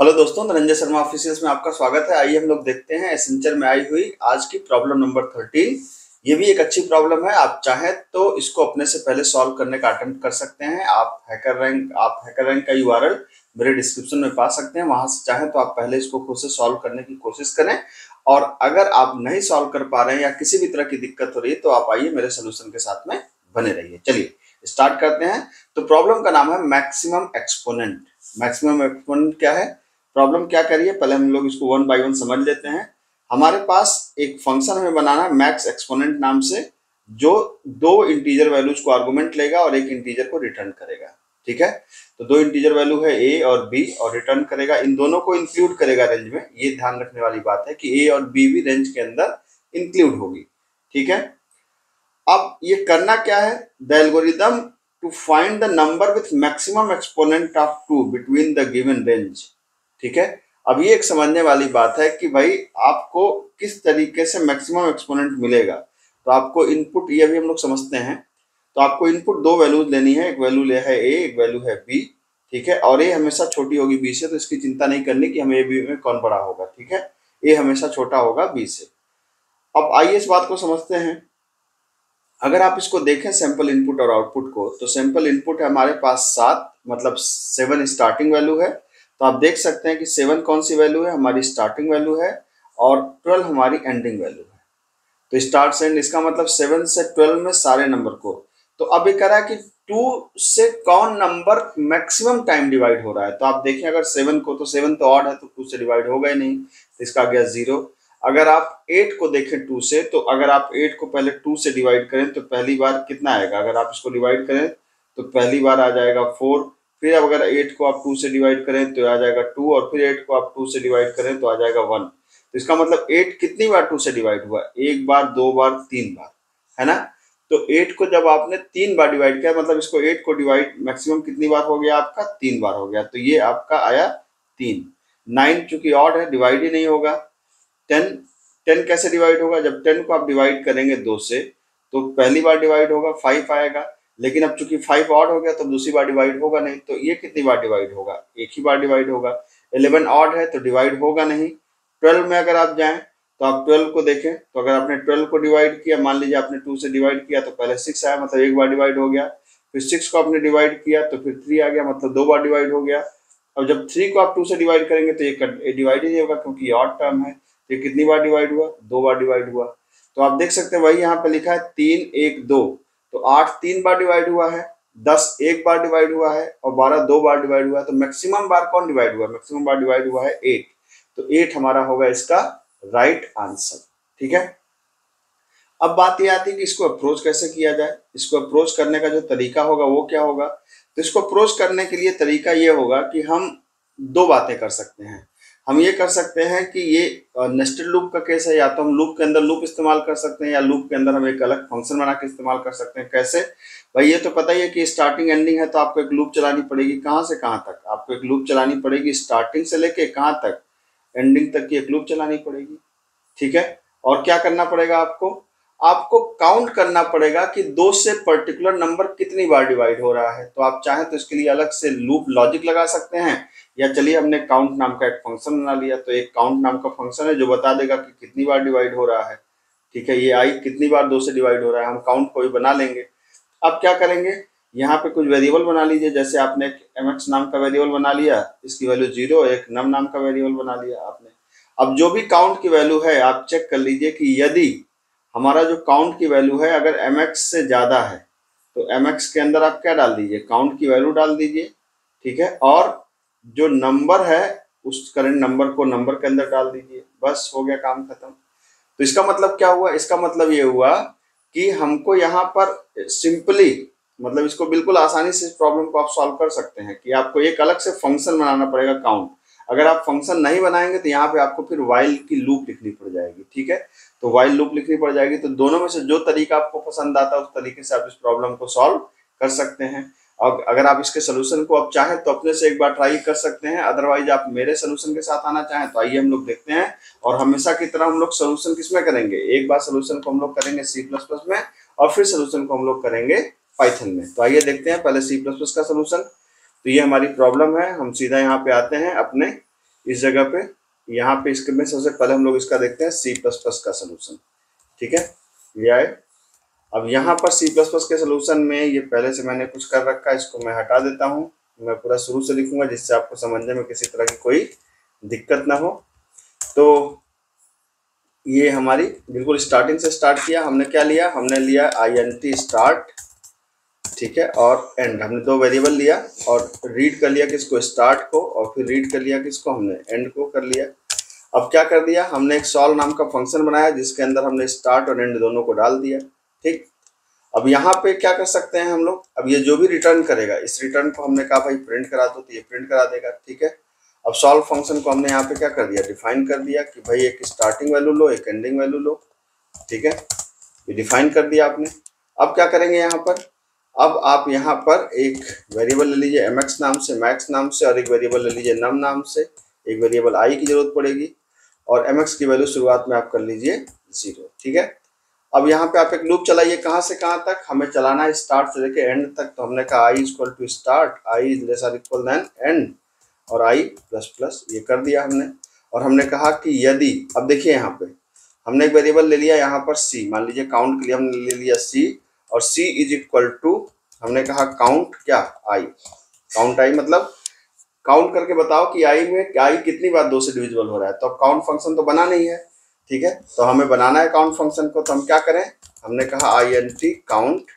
Hello दोस्तों, Dhananjay Sharma officials में आपका स्वागत है। आइए हम लोग देखते हैं एसेंचर में आई हुई आज की प्रॉब्लम नंबर 13। ये भी एक अच्छी प्रॉब्लम है। आप चाहें तो इसको अपने से पहले सॉल्व करने का अटेम्प्ट कर सकते हैं। आप हैकर रैंक का यूआरएल मेरे डिस्क्रिप्शन में पा सकते हैं। वहां से चाहें तो आप पहले इसको खुद से सॉल्व करने की कोशिश करें, और अगर आप नहीं सॉल्व कर पा रहे हैं या किसी भी तरह की दिक्कत हो रही है तो आप आइए मेरे सोल्यूशन के साथ में बने रहिए। चलिए स्टार्ट करते हैं। तो प्रॉब्लम का नाम है मैक्सिमम एक्सपोनेंट। मैक्सिमम एक्सपोनेंट क्या है, प्रॉब्लम क्या करिए, पहले हम लोग इसको वन बाय वन समझ लेते हैं। हमारे पास एक फंक्शन हमें बनाना है मैक्स एक्सपोनेंट नाम से, जो दो इंटीजर वैल्यूज को आर्गुमेंट लेगा और एक इंटीजर को रिटर्न करेगा। ठीक है, तो दो इंटीजर वैल्यू है ए और बी और रिटर्न करेगा। इन दोनों को इंक्लूड करेगा रेंज में। ये ध्यान रखने वाली बात है कि ए और बी भी रेंज के अंदर इंक्लूड होगी। ठीक है, अब ये करना क्या है, the algorithm to find the number with maximum exponent of 2 between the given range. ठीक है, अब ये एक समझने वाली बात है कि भाई आपको किस तरीके से मैक्सिमम एक्सपोनेंट मिलेगा। तो आपको इनपुट, ये भी हम लोग समझते हैं। तो आपको इनपुट दो वैल्यूज लेनी है, एक वैल्यू ले है ए, एक वैल्यू है बी। ठीक है, और ए हमेशा छोटी होगी बी से, तो इसकी चिंता नहीं करनी कि हमें ए बी में कौन बड़ा होगा। ठीक है, ए हमेशा छोटा होगा बी से। अब आइए इस बात को समझते हैं। अगर आप इसको देखें सैंपल इनपुट और आउटपुट को, तो सैंपल इनपुट है हमारे पास 7, मतलब 7 स्टार्टिंग वैल्यू है। तो आप देख सकते हैं कि 7 कौन सी वैल्यू है, हमारी स्टार्टिंग वैल्यू है, और 12 हमारी एंडिंग वैल्यू है। तो स्टार्ट से एंड, इसका मतलब 7 से 12 में सारे नंबर को। तो अब ये कह रहा है कि 2 से कौन नंबर मैक्सिमम टाइम डिवाइड हो रहा है। तो आप देखें अगर 7 को, तो 7 तो ऑड है तो 2 से डिवाइड होगा ही नहीं, तो इसका आ गया 0। अगर आप 8 को देखें 2 से, तो अगर आप 8 को पहले 2 से डिवाइड करें तो पहली बार कितना आएगा, अगर आप इसको डिवाइड करें तो पहली बार आ जाएगा 4। फिर अब अगर 8 को आप 2 से डिवाइड करें तो आ जाएगा 2, और फिर 8 को आप 2 से डिवाइड करें तो आ जाएगा 1। तो इसका मतलब 8 कितनी बार 2 से डिवाइड हुआ, एक बार, दो बार, 3 बार, है ना। तो 8 को जब आपने 3 बार डिवाइड किया, मतलब इसको 8 को डिवाइड मैक्सिमम कितनी बार हो गया आपका, 3 बार हो गया। तो ये आपका आया 3। 9 चूंकि ऑड है, डिवाइड ही नहीं होगा। 10 कैसे डिवाइड होगा, जब 10 को आप डिवाइड करेंगे 2 से तो पहली बार डिवाइड होगा 5 आएगा, लेकिन अब चूंकि 5 ऑड हो गया तो दूसरी बार डिवाइड होगा नहीं। तो ये कितनी बार डिवाइड होगा, एक ही बार डिवाइड होगा। 11 ऑड है तो डिवाइड होगा नहीं। 12 में अगर आप जाएं तो आप 12 को देखें, तो अगर आपने 12 को डिवाइड किया, मान लीजिए आपने 2 से डिवाइड किया तो पहले 6 आया, मतलब एक बार डिवाइड हो गया। फिर 6 को आपने डिवाइड किया तो फिर 3 आ गया, मतलब 2 बार डिवाइड हो गया। अब जब 3 को आप 2 से डिवाइड करेंगे तो ये डिवाइड ही नहीं होगा, क्योंकि ये ऑड टर्म है। तो ये कितनी बार डिवाइड हुआ, 2 बार डिवाइड हुआ। तो आप देख सकते हैं वही यहाँ पे लिखा है 3 1 2, तो 8 3 बार डिवाइड हुआ है, 10 एक बार डिवाइड हुआ है, और 12 2 बार डिवाइड हुआ है। तो मैक्सिमम बार कौन डिवाइड हुआ, मैक्सिमम बार डिवाइड हुआ है 8। तो 8 हमारा होगा इसका राइट आंसर। ठीक है, अब बात ये आती है कि इसको अप्रोच कैसे किया जाए। इसको अप्रोच करने का जो तरीका होगा वो क्या होगा। तो इसको अप्रोच करने के लिए तरीका ये होगा कि हम दो बातें कर सकते हैं। हम ये कर सकते हैं कि ये नेस्टेड लूप का केस है, या तो हम लूप के अंदर लूप इस्तेमाल कर सकते हैं, या लूप के अंदर हम एक अलग फंक्शन बना के इस्तेमाल कर सकते हैं। कैसे भाई, ये तो पता ही है कि स्टार्टिंग एंडिंग है, तो आपको एक लूप चलानी पड़ेगी। कहाँ से कहाँ तक आपको एक लूप चलानी पड़ेगी, स्टार्टिंग से लेके कहाँ तक, एंडिंग तक की एक लूप चलानी पड़ेगी। ठीक है, और क्या करना पड़ेगा आपको, आपको काउंट करना पड़ेगा कि 2 से पर्टिकुलर नंबर कितनी बार डिवाइड हो रहा है। तो आप चाहें तो इसके लिए अलग से लूप लॉजिक लगा सकते हैं, या चलिए हमने काउंट नाम का एक फंक्शन बना लिया। तो एक काउंट नाम का फंक्शन है जो बता देगा कि कितनी बार डिवाइड हो रहा है। ठीक है, ये आई कितनी बार 2 से डिवाइड हो रहा है, हम काउंट को भी बना लेंगे। अब क्या करेंगे, यहाँ पे कुछ वेरिएबल बना लीजिए। जैसे आपने एक mx नाम का वेरिएबल बना लिया, इसकी वैल्यू 0, एक num नाम का वेरिएबल बना लिया आपने। अब जो भी काउंट की वैल्यू है आप चेक कर लीजिए कि यदि हमारा जो काउंट की वैल्यू है अगर mx से ज़्यादा है, तो mx के अंदर आप क्या डाल दीजिए, काउंट की वैल्यू डाल दीजिए। ठीक है, और जो नंबर है उस करंट नंबर को नंबर के अंदर डाल दीजिए, बस हो गया काम खत्म। तो इसका मतलब क्या हुआ, इसका मतलब ये हुआ कि हमको यहाँ पर सिंपली, मतलब इसको बिल्कुल आसानी से इस प्रॉब्लम को आप सॉल्व कर सकते हैं कि आपको एक अलग से फंक्शन बनाना पड़ेगा काउंट। अगर आप फंक्शन नहीं बनाएंगे तो यहाँ पे आपको फिर वाइल की लूप लिखनी पड़ जाएगी। ठीक है, तो वाइल लूप लिखनी पड़ जाएगी। तो दोनों में से जो तरीका आपको पसंद आता है उस तरीके से आप इस प्रॉब्लम को सॉल्व कर सकते हैं। और अगर आप इसके सोल्यूशन को आप चाहें तो अपने से एक बार ट्राई कर सकते हैं, अदरवाइज आप मेरे सोल्यूशन के साथ आना चाहें तो आइए हम लोग देखते हैं। और हमेशा की तरह हम लोग सोल्यूशन किसमें करेंगे, एक बार सोल्यूशन को हम लोग करेंगे C++ में, और फिर सोल्यूशन को हम लोग करेंगे पाइथन में। तो आइए देखते हैं पहले C++ का सोल्यूशन। तो ये हमारी प्रॉब्लम है, हम सीधा यहाँ पे आते हैं अपने इस जगह पे यहाँ पे इसके में सबसे पहले हम लोग इसका देखते हैं C++ का सोल्यूशन। ठीक है, ये आए। अब यहाँ पर C++ के सोल्यूशन में ये पहले से मैंने कुछ कर रखा है, इसको मैं हटा देता हूँ। मैं पूरा शुरू से लिखूंगा जिससे आपको समझने में किसी तरह की कोई दिक्कत ना हो। तो ये हमारी बिल्कुल स्टार्टिंग से स्टार्ट किया। हमने क्या लिया, हमने लिया int स्टार्ट, ठीक है, और एंड। हमने दो वेरिएबल लिया और रीड कर लिया किसको, स्टार्ट को, और फिर रीड कर लिया किसको, हमने एंड को कर लिया। अब क्या कर दिया, हमने एक सॉल्व नाम का फंक्शन बनाया जिसके अंदर हमने स्टार्ट और एंड दोनों को डाल दिया। ठीक, अब यहाँ पे क्या कर सकते हैं हम लोग, अब ये जो भी रिटर्न करेगा, इस रिटर्न को हमने कहा भाई प्रिंट करा दो, तो ये प्रिंट करा देगा। ठीक है, अब सॉल्व फंक्शन को हमने यहाँ पे क्या कर दिया, डिफाइन कर दिया कि भाई एक स्टार्टिंग वैल्यू लो, एक एंडिंग वैल्यू लो। ठीक है, ये डिफाइन कर दिया आपने। अब क्या करेंगे यहाँ पर, अब आप यहाँ पर एक वेरिएबल ले लीजिए mx नाम से, मैक्स नाम से, और एक वेरिएबल ले लीजिए num नाम से। एक वेरिएबल i की जरूरत पड़ेगी और mx की वैल्यू शुरुआत में आप कर लीजिए 0। ठीक है, अब यहाँ पे आप एक लूप चलाइए, कहाँ से कहाँ तक हमें चलाना है, स्टार्ट से लेके एंड तक। तो हमने कहा i equal to start, i less or equal than end, और i प्लस प्लस, ये कर दिया हमने। और हमने कहा कि यदि, अब देखिए यहाँ पे हमने एक वेरिएबल ले लिया यहाँ पर c, मान लीजिए काउंट के लिए हमने ले लिया c, और c इज इक्वल टू, हमने कहा काउंट क्या, i, काउंट i मतलब काउंट करके बताओ कि i में i कितनी बार 2 से डिविजिबल हो रहा है। तो अब काउंट फंक्शन तो बना नहीं है, ठीक है, तो हमें बनाना है काउंट फंक्शन को। तो हम क्या करें, हमने कहा int काउंट,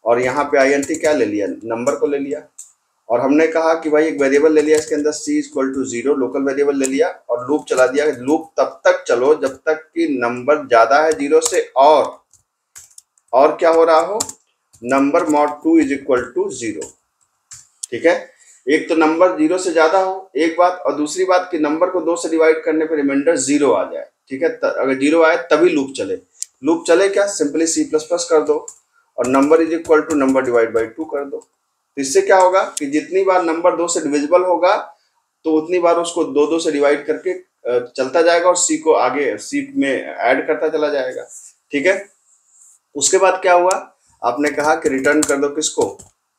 और यहाँ पे int क्या ले लिया, नंबर को ले लिया, और हमने कहा कि भाई एक वेरिएबल ले लिया, इसके अंदर c equal to 0 local variable ले लिया, और लूप चला दिया। लूप तब तक चलो जब तक कि नंबर ज्यादा है 0 से, और क्या हो रहा हो, number mod 2 is equal to 0। ठीक है, एक तो नंबर 0 से ज्यादा हो, एक बात, और दूसरी बात कि नंबर को 2 से डिवाइड करने पर रिमाइंडर 0 आ जाए। ठीक है, अगर 0 आए तभी लूप चले। लूप चले क्या, सिंपली C++ कर दो और number is equal to number divide by 2 कर दो। तो इससे क्या होगा कि जितनी बार नंबर 2 से डिविजिबल होगा तो उतनी बार उसको 2 से डिवाइड करके चलता जाएगा, और C को आगे C में ऐड करता चला जाएगा। ठीक है, उसके बाद क्या हुआ, आपने कहा कि रिटर्न कर दो किसको,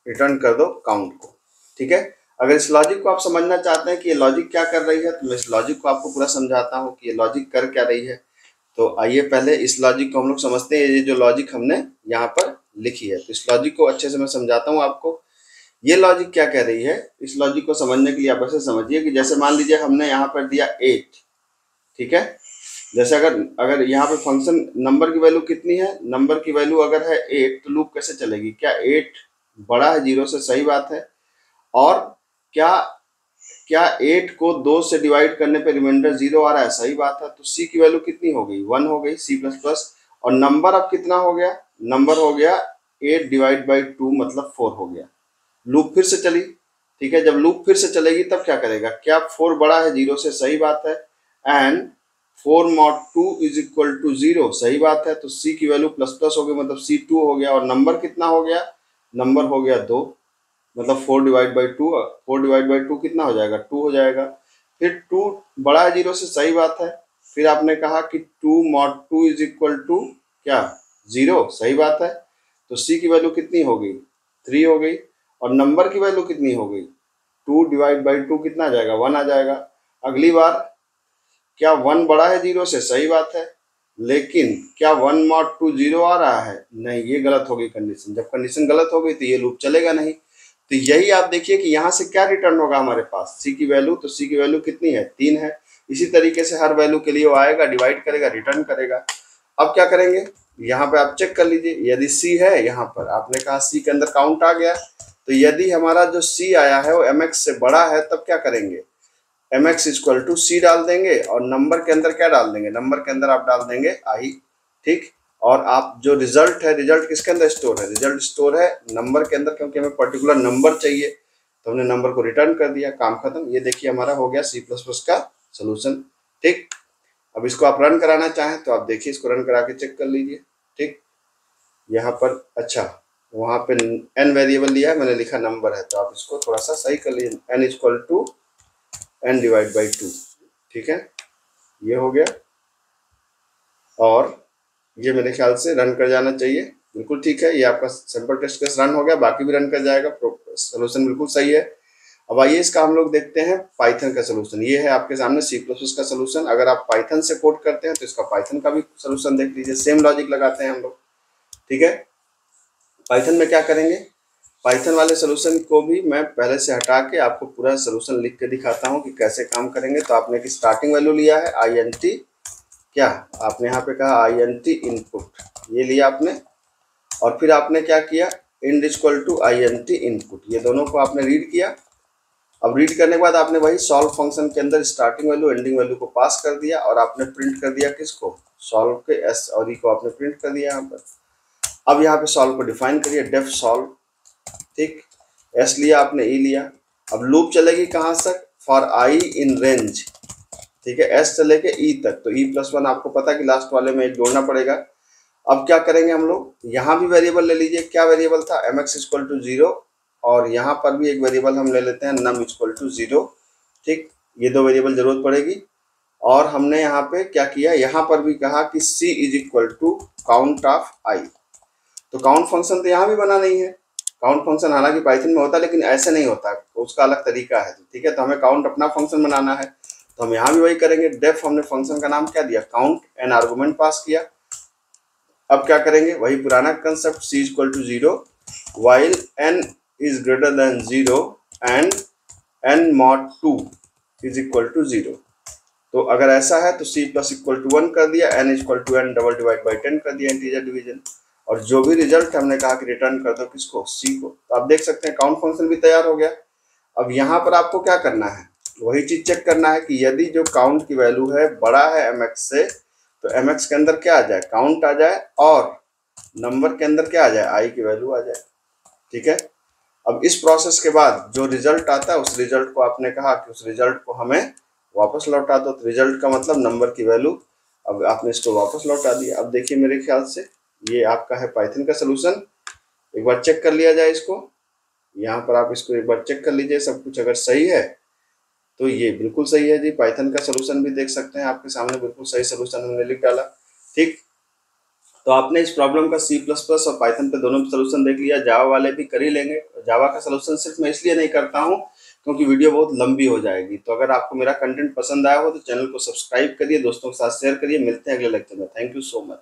रिटर्न कर दो काउंट को। ठीक है, अगर इस लॉजिक को आप समझना चाहते हैं कि ये लॉजिक क्या कर रही है, तो मैं इस लॉजिक को आपको पूरा समझाता हूँ कि ये लॉजिक कर क्या रही है। तो आइए पहले इस लॉजिक को हम लोग समझते हैं। ये जो लॉजिक हमने यहाँ पर लिखी है, तो इस लॉजिक को अच्छे से मैं समझाता हूँ आपको। ये लॉजिक क्या कह रही है, इस लॉजिक को समझने के लिए आप ऐसे समझिए कि जैसे मान लीजिए हमने यहाँ पर दिया 8। ठीक है, जैसे अगर यहाँ पे फंक्शन नंबर की वैल्यू कितनी है, नंबर की वैल्यू अगर है 8, तो लूप कैसे चलेगी, क्या 8 बड़ा है 0 से, सही बात है, और क्या क्या 8 को 2 से डिवाइड करने पे रिमाइंडर 0 आ रहा है, सही बात है। तो C की वैल्यू कितनी हो गई, 1 हो गई, C++, और नंबर अब कितना हो गया, नंबर हो गया 8 डिवाइड बाई 2 मतलब 4 हो गया। लूप फिर से चली। ठीक है, जब लूप फिर से चलेगी तब क्या करेगा, क्या 4 बड़ा है 0 से, सही बात है, and 4 mod 2 is equal to 0, सही बात है। तो C की वैल्यू प्लस प्लस हो गई, मतलब C 2 हो गया, और नंबर कितना हो गया, नंबर हो गया 2, मतलब 4 डिवाइड बाई 2, 4 डिवाइड बाई 2 कितना हो जाएगा, 2 हो जाएगा। फिर 2 बड़ा है 0 से, सही बात है, फिर आपने कहा कि 2 mod 2 इज इक्वल टू क्या, 0, सही बात है। तो C की वैल्यू कितनी हो गई, 3 हो गई, और नंबर की वैल्यू कितनी हो गई, 2 डिवाइड बाई 2 कितना आ जाएगा, 1 आ जाएगा। अगली बार क्या 1 बड़ा है 0 से, सही बात है, लेकिन क्या 1 mod 2 0 आ रहा है, नहीं, ये गलत होगी कंडीशन। जब कंडीशन गलत हो गई तो ये लूप चलेगा नहीं। तो यही आप देखिए कि यहाँ से क्या रिटर्न होगा हमारे पास, C की वैल्यू, तो C की वैल्यू कितनी है, 3 है। इसी तरीके से हर वैल्यू के लिए वो आएगा, डिवाइड करेगा, रिटर्न करेगा। अब क्या करेंगे, यहाँ पे आप चेक कर लीजिए, यदि C है, यहाँ पर आपने कहा C के अंदर काउंट आ गया, तो यदि हमारा जो C आया है वो mx से बड़ा है, तब क्या करेंगे, mx इक्वल टू C डाल देंगे, और नंबर के अंदर क्या डाल देंगे, नंबर के अंदर आप डाल देंगे i। ठीक, और आप जो रिजल्ट है, रिजल्ट किसके अंदर स्टोर है, रिजल्ट स्टोर है नंबर के अंदर, क्योंकि हमें पर्टिकुलर नंबर चाहिए, तो हमने नंबर को रिटर्न कर दिया, काम खत्म। ये देखिए हमारा हो गया C++ का सोल्यूशन। ठीक, अब इसको आप रन कराना चाहें तो आप देखिए, इसको रन करा के चेक कर लीजिए। ठीक, यहाँ पर अच्छा, वहाँ पे n वेरिएबल लिया है, मैंने लिखा नंबर है, तो आप इसको थोड़ा सा सही कर लीजिए, n equal to n divide by 2। ठीक है, ये हो गया, और ये मेरे ख्याल से रन कर जाना चाहिए। बिल्कुल ठीक है, ये आपका सैंपल टेस्ट केस रन हो गया, बाकी भी रन कर जाएगा, सोल्यूशन बिल्कुल सही है। अब आइए इसका हम लोग देखते हैं पाइथन का सोल्यूशन। ये है आपके सामने सी प्लस प्लस का सोल्यूशन। अगर आप पाइथन से कोड करते हैं तो इसका पाइथन का भी सोल्यूशन देख लीजिए। सेम लॉजिक लगाते हैं हम लोग, ठीक है। पाइथन में क्या करेंगे, पाइथन वाले सोल्यूशन को भी मैं पहले से हटा के आपको पूरा सोल्यूशन लिख के दिखाता हूँ कि कैसे काम करेंगे। तो आपने एक स्टार्टिंग वैल्यू लिया है INT, क्या आपने यहाँ पे कहा INT इनपुट, ये लिया आपने, और फिर आपने क्या किया, end equal to INT input, ये दोनों को आपने रीड किया। अब रीड करने के बाद आपने वही सॉल्व फंक्शन के अंदर स्टार्टिंग वैल्यू एंडिंग वैल्यू को पास कर दिया, और आपने प्रिंट कर दिया किसको, सॉल्व के एस और ई को आपने प्रिंट कर दिया यहाँ पर। अब यहाँ पे सॉल्व को डिफाइन करिए, डेफ सॉल्व, ठीक, एस लिया आपने, ई लिया। अब लूप चलेगी कहाँ तक, फॉर आई इन रेंज, ठीक है, एस से लेके ई तक। तो ई प्लस वन आपको पता है कि लास्ट वाले में जोड़ना पड़ेगा। अब क्या करेंगे हम लोग, यहाँ भी वेरिएबल ले लीजिए, क्या वेरिएबल था, mx इक्वल टू 0, और यहाँ पर भी एक वेरिएबल हम ले लेते हैं num इक्वल टू 0, ठीक, ये दो वेरिएबल जरूरत पड़ेगी। और हमने यहाँ पे क्या किया, यहाँ पर भी कहा कि c is equal to count of i। तो काउंट फंक्शन तो यहाँ भी बना नहीं है। काउंट फंक्शन हालांकि पाइथन में होता है, लेकिन ऐसे नहीं होता, उसका अलग तरीका है, ठीक है। तो हमें काउंट अपना फंक्शन बनाना है, तो हम यहाँ भी वही करेंगे। डेफ हमने फंक्शन का नाम क्या दिया, काउंट, एन आर्गुमेंट पास किया। अब क्या करेंगे, वही पुराना concept, c equal to 0 while n is greater than 0 and n mod 2 is equal to 0। तो अगर ऐसा है तो c प्लस इक्वल टू 1 कर दिया, n equal to n double divide by 10 कर दिया, इंटीजर डिवीजन, और जो भी रिजल्ट हमने कहा कि रिटर्न कर दो किसको, c को। तो आप देख सकते हैं काउंट फंक्शन भी तैयार हो गया। अब यहाँ पर आपको क्या करना है, वही चीज चेक करना है कि यदि जो काउंट की वैल्यू है बड़ा है mx से, तो mx के अंदर क्या आ जाए, काउंट आ जाए, और नंबर के अंदर क्या आ जाए, i की वैल्यू आ जाए, ठीक है। अब इस प्रोसेस के बाद जो रिजल्ट आता है, उस रिजल्ट को आपने कहा कि उस रिजल्ट को हमें वापस लौटा दो। तो रिजल्ट का मतलब नंबर की वैल्यू, अब आपने इसको वापस लौटा दिया। अब देखिए मेरे ख्याल से ये आपका है पाइथन का सोल्यूशन। एक बार चेक कर लिया जाए इसको, यहाँ पर आप इसको एक बार चेक कर लीजिए, सब कुछ अगर सही है तो ये बिल्कुल सही है जी। पाइथन का सोल्यूशन भी देख सकते हैं आपके सामने, बिल्कुल सही सोल्यूशन हमने लिख डाला, ठीक। तो आपने इस प्रॉब्लम का C++ और पाइथन पे दोनों सोल्यूशन देख लिया। जावा वाले भी कर ही लेंगे। जावा का सोल्यूशन सिर्फ मैं इसलिए नहीं करता हूँ क्योंकि वीडियो बहुत लंबी हो जाएगी। तो अगर आपको मेरा कंटेंट पसंद आया हो तो चैनल को सब्सक्राइब करिए, दोस्तों के साथ शेयर करिए। मिलते हैं अगले लेक्चर में। Thank you so much.